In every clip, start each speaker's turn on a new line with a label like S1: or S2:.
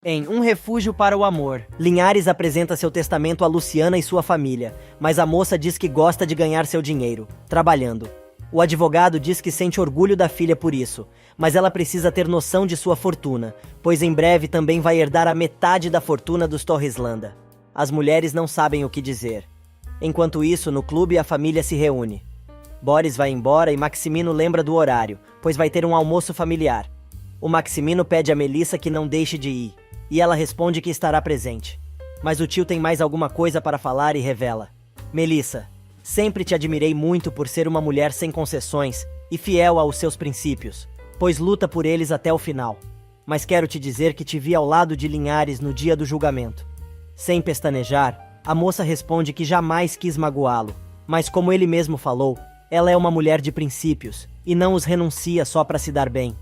S1: Em Um Refúgio para o Amor, Linhares apresenta seu testamento a Luciana e sua família, mas a moça diz que gosta de ganhar seu dinheiro, trabalhando. O advogado diz que sente orgulho da filha por isso, mas ela precisa ter noção de sua fortuna, pois em breve também vai herdar a metade da fortuna dos Torreslanda. As mulheres não sabem o que dizer. Enquanto isso, no clube a família se reúne. Boris vai embora e Maximino lembra do horário, pois vai ter um almoço familiar. O Maximino pede a Melissa que não deixe de ir, e ela responde que estará presente. Mas o tio tem mais alguma coisa para falar e revela. Melissa, sempre te admirei muito por ser uma mulher sem concessões e fiel aos seus princípios, pois luta por eles até o final. Mas quero te dizer que te vi ao lado de Linhares no dia do julgamento. Sem pestanejar, a moça responde que jamais quis magoá-lo, mas como ele mesmo falou, ela é uma mulher de princípios e não os renuncia só para se dar bem.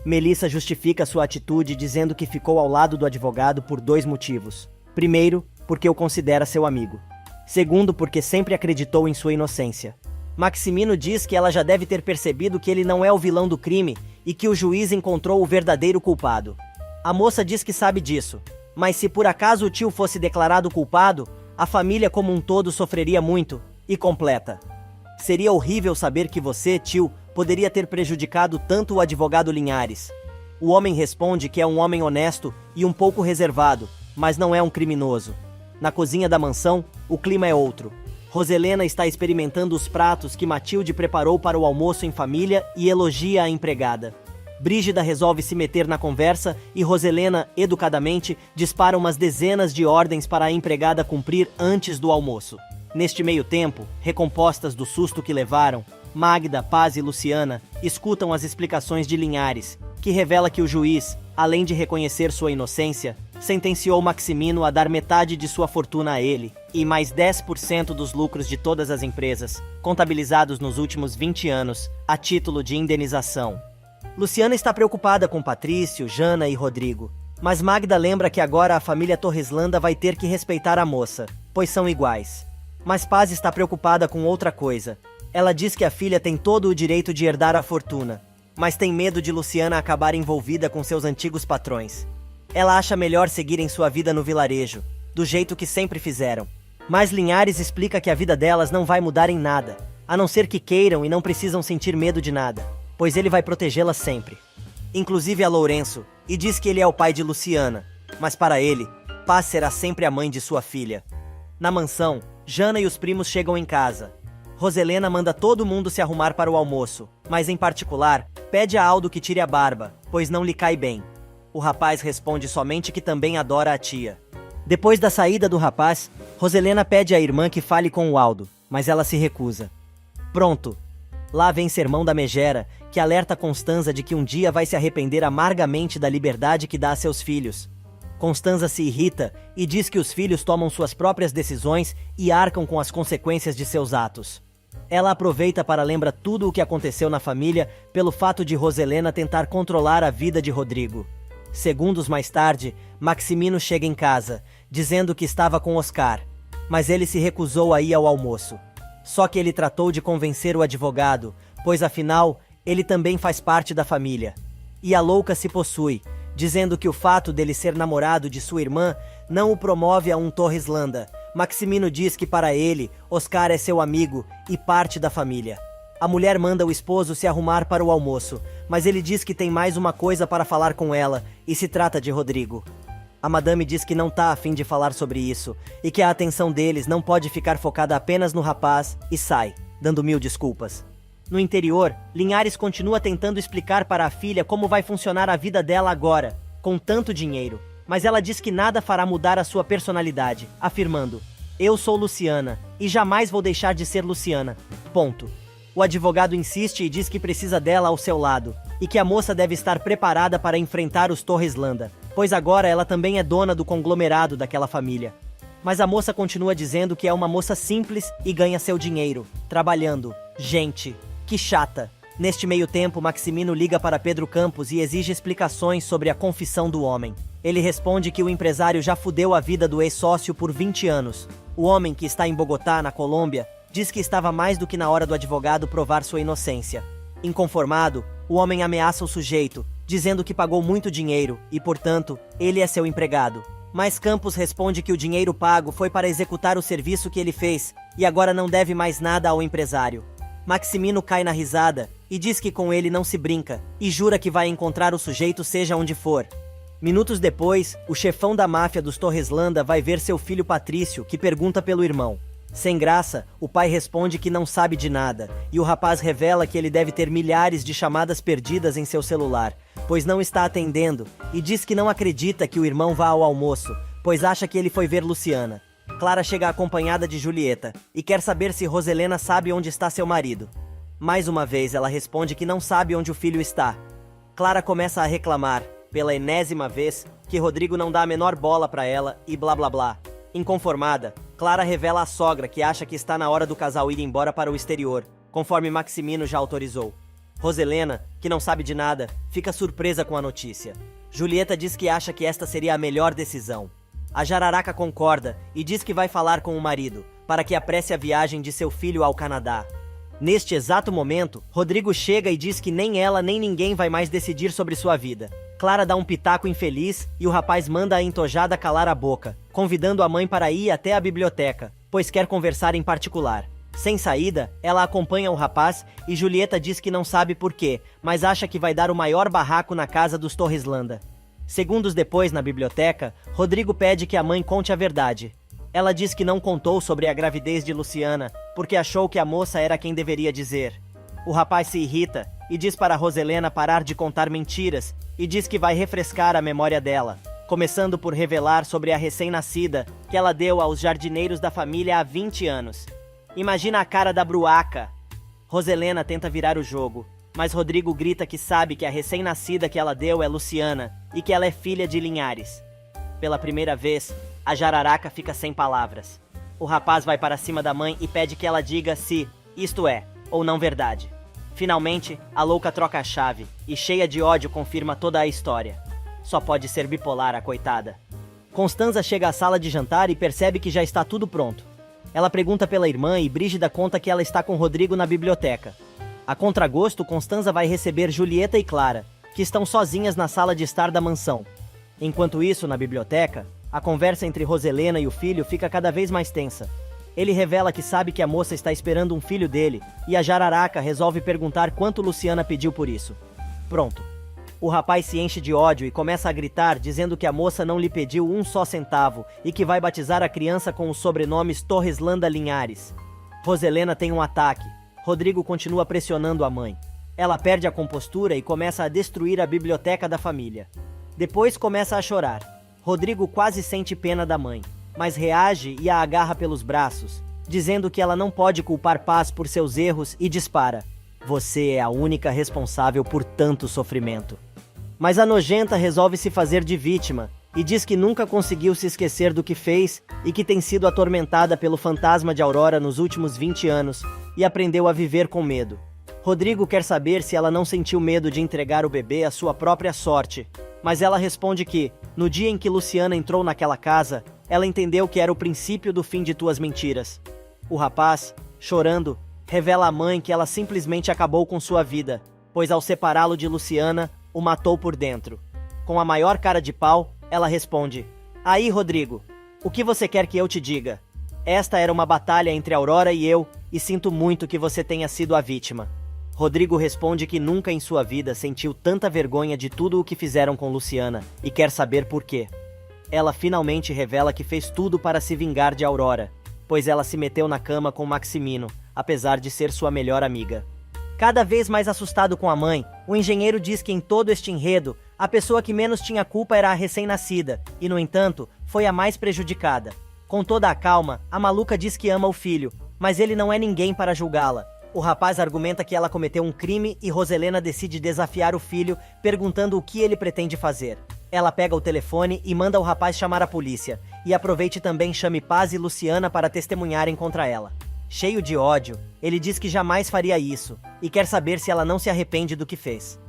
S1: Melissa justifica sua atitude dizendo que ficou ao lado do advogado por 2 motivos. Primeiro, porque o considera seu amigo. Segundo, porque sempre acreditou em sua inocência. Maximino diz que ela já deve ter percebido que ele não é o vilão do crime e que o juiz encontrou o verdadeiro culpado. A moça diz que sabe disso, mas se por acaso o tio fosse declarado culpado, a família como um todo sofreria muito, e completa. Seria horrível saber que você, tio, poderia ter prejudicado tanto o advogado Linhares. O homem responde que é um homem honesto e um pouco reservado, mas não é um criminoso. Na cozinha da mansão, o clima é outro. Roselena está experimentando os pratos que Matilde preparou para o almoço em família e elogia a empregada. Brígida resolve se meter na conversa e Roselena, educadamente, dispara umas dezenas de ordens para a empregada cumprir antes do almoço. Neste meio tempo, recompostas do susto que levaram, Magda, Paz e Luciana escutam as explicações de Linhares, que revela que o juiz, além de reconhecer sua inocência, sentenciou Maximino a dar metade de sua fortuna a ele e mais 10% dos lucros de todas as empresas, contabilizados nos últimos 20 anos, a título de indenização. Luciana está preocupada com Patrício, Jana e Rodrigo, mas Magda lembra que agora a família Torreslanda vai ter que respeitar a moça, pois são iguais. Mas Paz está preocupada com outra coisa. Ela diz que a filha tem todo o direito de herdar a fortuna, mas tem medo de Luciana acabar envolvida com seus antigos patrões. Ela acha melhor seguirem sua vida no vilarejo, do jeito que sempre fizeram. Mas Linhares explica que a vida delas não vai mudar em nada, a não ser que queiram e não precisam sentir medo de nada, pois ele vai protegê-las sempre. Inclusive a Lourenço, e diz que ele é o pai de Luciana, mas para ele, Paz será sempre a mãe de sua filha. Na mansão, Jana e os primos chegam em casa. Roselena manda todo mundo se arrumar para o almoço, mas em particular, pede a Aldo que tire a barba, pois não lhe cai bem. O rapaz responde somente que também adora a tia. Depois da saída do rapaz, Roselena pede à irmã que fale com o Aldo, mas ela se recusa. Pronto! Lá vem sermão da megera, que alerta Constanza de que um dia vai se arrepender amargamente da liberdade que dá a seus filhos. Constanza se irrita e diz que os filhos tomam suas próprias decisões e arcam com as consequências de seus atos. Ela aproveita para lembrar tudo o que aconteceu na família pelo fato de Roselena tentar controlar a vida de Rodrigo. Segundos mais tarde, Maximino chega em casa, dizendo que estava com Oscar, mas ele se recusou a ir ao almoço. Só que ele tratou de convencer o advogado, pois afinal, ele também faz parte da família. E a louca se possui, dizendo que o fato dele ser namorado de sua irmã não o promove a um Torreslanda. Maximino diz que para ele, Oscar é seu amigo e parte da família. A mulher manda o esposo se arrumar para o almoço, mas ele diz que tem mais uma coisa para falar com ela, e se trata de Rodrigo. A madame diz que não tá a fim de falar sobre isso, e que a atenção deles não pode ficar focada apenas no rapaz, e sai, dando 1000 desculpas. No interior, Linhares continua tentando explicar para a filha como vai funcionar a vida dela agora, com tanto dinheiro, mas ela diz que nada fará mudar a sua personalidade, afirmando: "Eu sou Luciana, e jamais vou deixar de ser Luciana. Ponto." O advogado insiste e diz que precisa dela ao seu lado, e que a moça deve estar preparada para enfrentar os Torreslanda, pois agora ela também é dona do conglomerado daquela família. Mas a moça continua dizendo que é uma moça simples e ganha seu dinheiro, trabalhando. Gente, que chata! Neste meio tempo, Maximino liga para Pedro Campos e exige explicações sobre a confissão do homem. Ele responde que o empresário já fudeu a vida do ex-sócio por 20 anos. O homem, que está em Bogotá, na Colômbia, diz que estava mais do que na hora do advogado provar sua inocência. Inconformado, o homem ameaça o sujeito, dizendo que pagou muito dinheiro e, portanto, ele é seu empregado. Mas Campos responde que o dinheiro pago foi para executar o serviço que ele fez e agora não deve mais nada ao empresário. Maximino cai na risada e diz que com ele não se brinca e jura que vai encontrar o sujeito seja onde for. Minutos depois, o chefão da máfia dos Torreslanda vai ver seu filho Patrício, que pergunta pelo irmão. Sem graça, o pai responde que não sabe de nada, e o rapaz revela que ele deve ter milhares de chamadas perdidas em seu celular, pois não está atendendo, e diz que não acredita que o irmão vá ao almoço, pois acha que ele foi ver Luciana. Clara chega acompanhada de Julieta, e quer saber se Roselena sabe onde está seu marido. Mais uma vez, ela responde que não sabe onde o filho está. Clara começa a reclamar, pela enésima vez, que Rodrigo não dá a menor bola para ela e blá blá blá. Inconformada, Clara revela à sogra que acha que está na hora do casal ir embora para o exterior, conforme Maximino já autorizou. Roselena, que não sabe de nada, fica surpresa com a notícia. Julieta diz que acha que esta seria a melhor decisão. A Jararaca concorda e diz que vai falar com o marido, para que apresse a viagem de seu filho ao Canadá. Neste exato momento, Rodrigo chega e diz que nem ela nem ninguém vai mais decidir sobre sua vida. Clara dá um pitaco infeliz e o rapaz manda a entojada calar a boca, convidando a mãe para ir até a biblioteca, pois quer conversar em particular. Sem saída, ela acompanha o rapaz e Julieta diz que não sabe por quê, mas acha que vai dar o maior barraco na casa dos Torreslanda. Segundos depois, na biblioteca, Rodrigo pede que a mãe conte a verdade. Ela diz que não contou sobre a gravidez de Luciana, porque achou que a moça era quem deveria dizer. O rapaz se irrita e diz para Roselena parar de contar mentiras e diz que vai refrescar a memória dela, começando por revelar sobre a recém-nascida que ela deu aos jardineiros da família há 20 anos. Imagina a cara da bruaca! Roselena tenta virar o jogo, mas Rodrigo grita que sabe que a recém-nascida que ela deu é Luciana e que ela é filha de Linhares. Pela primeira vez, a Jararaca fica sem palavras. O rapaz vai para cima da mãe e pede que ela diga se isto é ou não verdade. Finalmente, a louca troca a chave e, cheia de ódio, confirma toda a história. Só pode ser bipolar, a coitada. Constanza chega à sala de jantar e percebe que já está tudo pronto. Ela pergunta pela irmã e Brígida conta que ela está com Rodrigo na biblioteca. A contragosto, Constanza vai receber Julieta e Clara, que estão sozinhas na sala de estar da mansão. Enquanto isso, na biblioteca, a conversa entre Roselena e o filho fica cada vez mais tensa. Ele revela que sabe que a moça está esperando um filho dele, e a Jararaca resolve perguntar quanto Luciana pediu por isso. Pronto. O rapaz se enche de ódio e começa a gritar, dizendo que a moça não lhe pediu um só centavo e que vai batizar a criança com os sobrenomes Torreslanda Linhares. Roselena tem um ataque. Rodrigo continua pressionando a mãe. Ela perde a compostura e começa a destruir a biblioteca da família. Depois começa a chorar. Rodrigo quase sente pena da mãe, mas reage e a agarra pelos braços, dizendo que ela não pode culpar Paz por seus erros e dispara. Você é a única responsável por tanto sofrimento. Mas a nojenta resolve se fazer de vítima e diz que nunca conseguiu se esquecer do que fez e que tem sido atormentada pelo fantasma de Aurora nos últimos 20 anos e aprendeu a viver com medo. Rodrigo quer saber se ela não sentiu medo de entregar o bebê à sua própria sorte, mas ela responde que, no dia em que Luciana entrou naquela casa, ela entendeu que era o princípio do fim de tuas mentiras. O rapaz, chorando, revela à mãe que ela simplesmente acabou com sua vida, pois ao separá-lo de Luciana, o matou por dentro. Com a maior cara de pau, ela responde: Aí, Rodrigo, o que você quer que eu te diga? Esta era uma batalha entre Aurora e eu, e sinto muito que você tenha sido a vítima. Rodrigo responde que nunca em sua vida sentiu tanta vergonha de tudo o que fizeram com Luciana, e quer saber por quê. Ela finalmente revela que fez tudo para se vingar de Aurora, pois ela se meteu na cama com Maximino, apesar de ser sua melhor amiga. Cada vez mais assustado com a mãe, o engenheiro diz que em todo este enredo, a pessoa que menos tinha culpa era a recém-nascida, e no entanto, foi a mais prejudicada. Com toda a calma, a maluca diz que ama o filho, mas ele não é ninguém para julgá-la. O rapaz argumenta que ela cometeu um crime e Roselena decide desafiar o filho, perguntando o que ele pretende fazer. Ela pega o telefone e manda o rapaz chamar a polícia, e aproveite também chame Paz e Luciana para testemunharem contra ela. Cheio de ódio, ele diz que jamais faria isso, e quer saber se ela não se arrepende do que fez.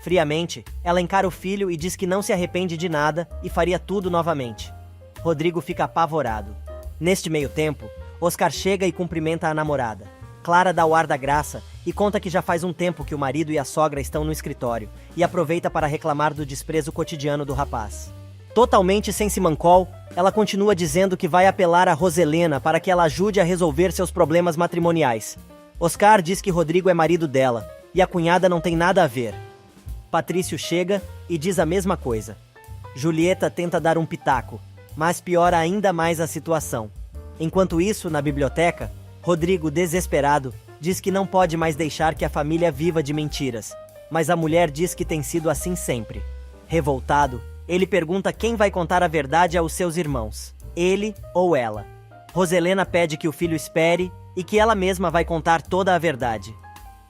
S1: Friamente, ela encara o filho e diz que não se arrepende de nada e faria tudo novamente. Rodrigo fica apavorado. Neste meio tempo, Oscar chega e cumprimenta a namorada. Clara dá o ar da graça e conta que já faz um tempo que o marido e a sogra estão no escritório e aproveita para reclamar do desprezo cotidiano do rapaz. Totalmente sem simancol, ela continua dizendo que vai apelar a Roselena para que ela ajude a resolver seus problemas matrimoniais. Oscar diz que Rodrigo é marido dela e a cunhada não tem nada a ver. Patrício chega e diz a mesma coisa. Julieta tenta dar um pitaco, mas piora ainda mais a situação. Enquanto isso, na biblioteca, Rodrigo, desesperado, diz que não pode mais deixar que a família viva de mentiras, mas a mulher diz que tem sido assim sempre. Revoltado, ele pergunta quem vai contar a verdade aos seus irmãos, ele ou ela. Roselena pede que o filho espere e que ela mesma vai contar toda a verdade.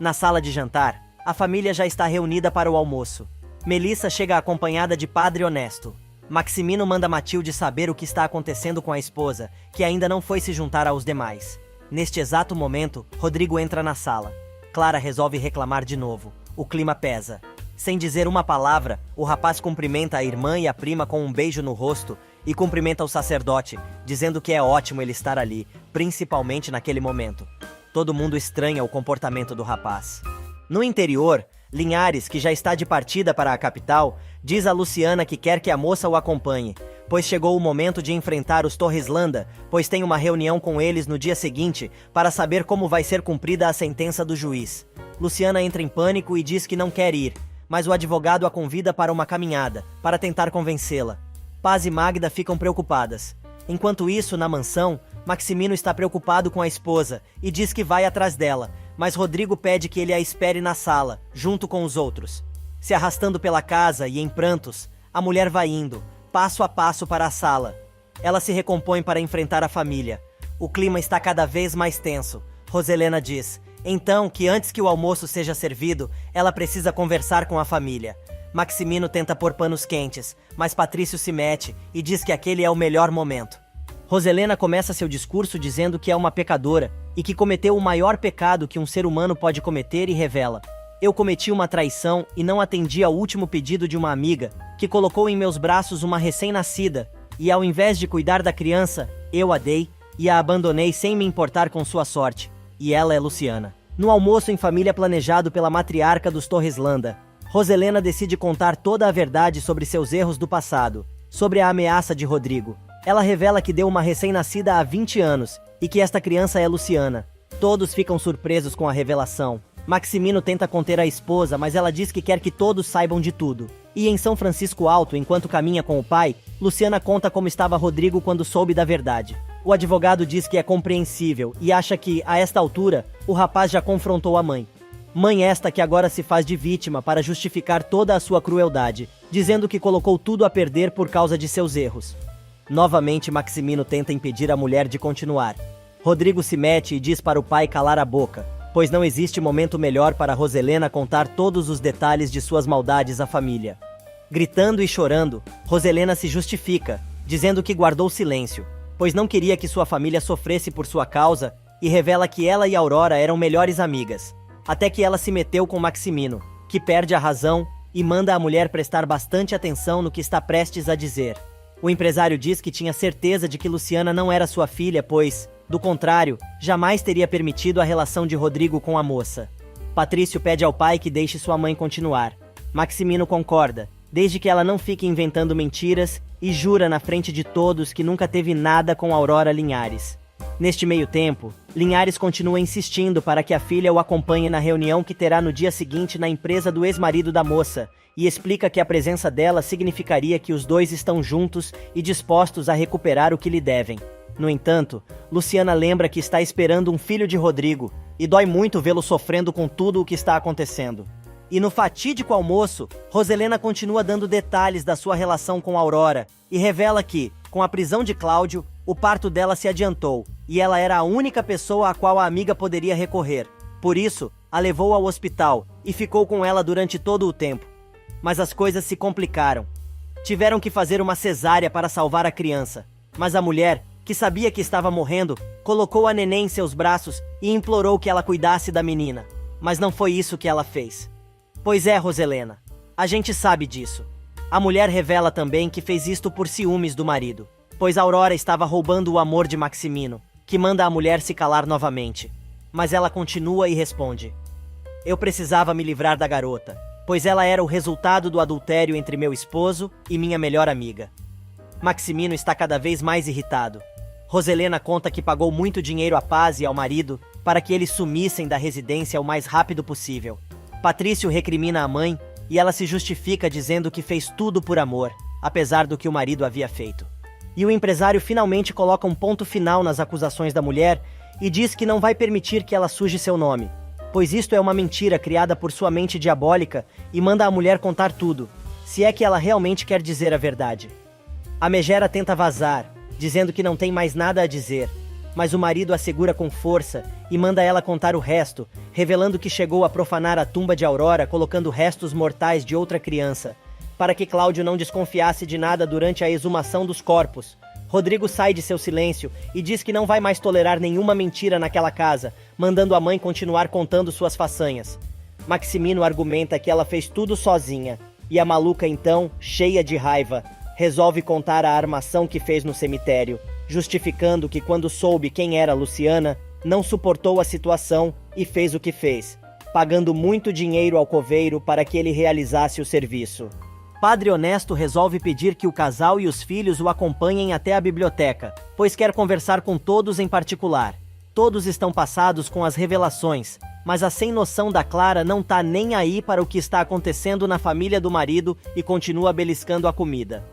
S1: Na sala de jantar, a família já está reunida para o almoço. Melissa chega acompanhada de Padre Honesto. Maximino manda Matilde saber o que está acontecendo com a esposa, que ainda não foi se juntar aos demais. Neste exato momento, Rodrigo entra na sala. Clara resolve reclamar de novo. O clima pesa. Sem dizer uma palavra, o rapaz cumprimenta a irmã e a prima com um beijo no rosto e cumprimenta o sacerdote, dizendo que é ótimo ele estar ali, principalmente naquele momento. Todo mundo estranha o comportamento do rapaz. No interior, Linhares, que já está de partida para a capital, diz a Luciana que quer que a moça o acompanhe, pois chegou o momento de enfrentar os Torreslanda, pois tem uma reunião com eles no dia seguinte para saber como vai ser cumprida a sentença do juiz. Luciana entra em pânico e diz que não quer ir, mas o advogado a convida para uma caminhada, para tentar convencê-la. Paz e Magda ficam preocupadas. Enquanto isso, na mansão, Maximino está preocupado com a esposa e diz que vai atrás dela, mas Rodrigo pede que ele a espere na sala, junto com os outros. Se arrastando pela casa e em prantos, a mulher vai indo, passo a passo para a sala. Ela se recompõe para enfrentar a família. O clima está cada vez mais tenso. Roselena diz, então, que antes que o almoço seja servido, ela precisa conversar com a família. Maximino tenta pôr panos quentes, mas Patrício se mete e diz que aquele é o melhor momento. Roselena começa seu discurso dizendo que é uma pecadora e que cometeu o maior pecado que um ser humano pode cometer e revela. Eu cometi uma traição e não atendi ao último pedido de uma amiga, que colocou em meus braços uma recém-nascida, e ao invés de cuidar da criança, eu a dei e a abandonei sem me importar com sua sorte. E ela é Luciana. No almoço em família planejado pela matriarca dos Torreslanda, Roselena decide contar toda a verdade sobre seus erros do passado, sobre a ameaça de Rodrigo. Ela revela que deu uma recém-nascida há 20 anos e que esta criança é Luciana. Todos ficam surpresos com a revelação. Maximino tenta conter a esposa, mas ela diz que quer que todos saibam de tudo. E em São Francisco Alto, enquanto caminha com o pai, Luciana conta como estava Rodrigo quando soube da verdade. O advogado diz que é compreensível e acha que, a esta altura, o rapaz já confrontou a mãe. Mãe esta que agora se faz de vítima para justificar toda a sua crueldade, dizendo que colocou tudo a perder por causa de seus erros. Novamente, Maximino tenta impedir a mulher de continuar. Rodrigo se mete e diz para o pai calar a boca, pois não existe momento melhor para Roselena contar todos os detalhes de suas maldades à família. Gritando e chorando, Roselena se justifica, dizendo que guardou silêncio, pois não queria que sua família sofresse por sua causa, e revela que ela e Aurora eram melhores amigas, até que ela se meteu com Maximino, que perde a razão e manda a mulher prestar bastante atenção no que está prestes a dizer. O empresário diz que tinha certeza de que Luciana não era sua filha, pois, do contrário, jamais teria permitido a relação de Rodrigo com a moça. Patrício pede ao pai que deixe sua mãe continuar. Maximino concorda, desde que ela não fique inventando mentiras, e jura na frente de todos que nunca teve nada com Aurora Linhares. Neste meio tempo, Linhares continua insistindo para que a filha o acompanhe na reunião que terá no dia seguinte na empresa do ex-marido da moça, e explica que a presença dela significaria que os dois estão juntos e dispostos a recuperar o que lhe devem. No entanto, Luciana lembra que está esperando um filho de Rodrigo, e dói muito vê-lo sofrendo com tudo o que está acontecendo. E no fatídico almoço, Roselena continua dando detalhes da sua relação com Aurora, e revela que, com a prisão de Cláudio, o parto dela se adiantou, e ela era a única pessoa a qual a amiga poderia recorrer. Por isso, a levou ao hospital, e ficou com ela durante todo o tempo. Mas as coisas se complicaram. Tiveram que fazer uma cesárea para salvar a criança, mas a mulher, que sabia que estava morrendo, colocou a neném em seus braços e implorou que ela cuidasse da menina. Mas não foi isso que ela fez. Pois é, Roselena, a gente sabe disso. A mulher revela também que fez isto por ciúmes do marido, pois Aurora estava roubando o amor de Maximino, que manda a mulher se calar novamente. Mas ela continua e responde: eu precisava me livrar da garota, pois ela era o resultado do adultério entre meu esposo e minha melhor amiga. Maximino está cada vez mais irritado. Roselena conta que pagou muito dinheiro a Paz e ao marido para que eles sumissem da residência o mais rápido possível. Patrício recrimina a mãe e ela se justifica dizendo que fez tudo por amor, apesar do que o marido havia feito. E o empresário finalmente coloca um ponto final nas acusações da mulher e diz que não vai permitir que ela suje seu nome, pois isto é uma mentira criada por sua mente diabólica, e manda a mulher contar tudo, se é que ela realmente quer dizer a verdade. A megera tenta vazar, dizendo que não tem mais nada a dizer, mas o marido a segura com força e manda ela contar o resto, revelando que chegou a profanar a tumba de Aurora colocando restos mortais de outra criança, para que Cláudio não desconfiasse de nada durante a exumação dos corpos. Rodrigo sai de seu silêncio e diz que não vai mais tolerar nenhuma mentira naquela casa, mandando a mãe continuar contando suas façanhas. Maximino argumenta que ela fez tudo sozinha, e a maluca então, cheia de raiva, resolve contar a armação que fez no cemitério, justificando que quando soube quem era Luciana, não suportou a situação e fez o que fez, pagando muito dinheiro ao coveiro para que ele realizasse o serviço. Padre Honesto resolve pedir que o casal e os filhos o acompanhem até a biblioteca, pois quer conversar com todos em particular. Todos estão passados com as revelações, mas a sem noção da Clara não tá nem aí para o que está acontecendo na família do marido e continua beliscando a comida.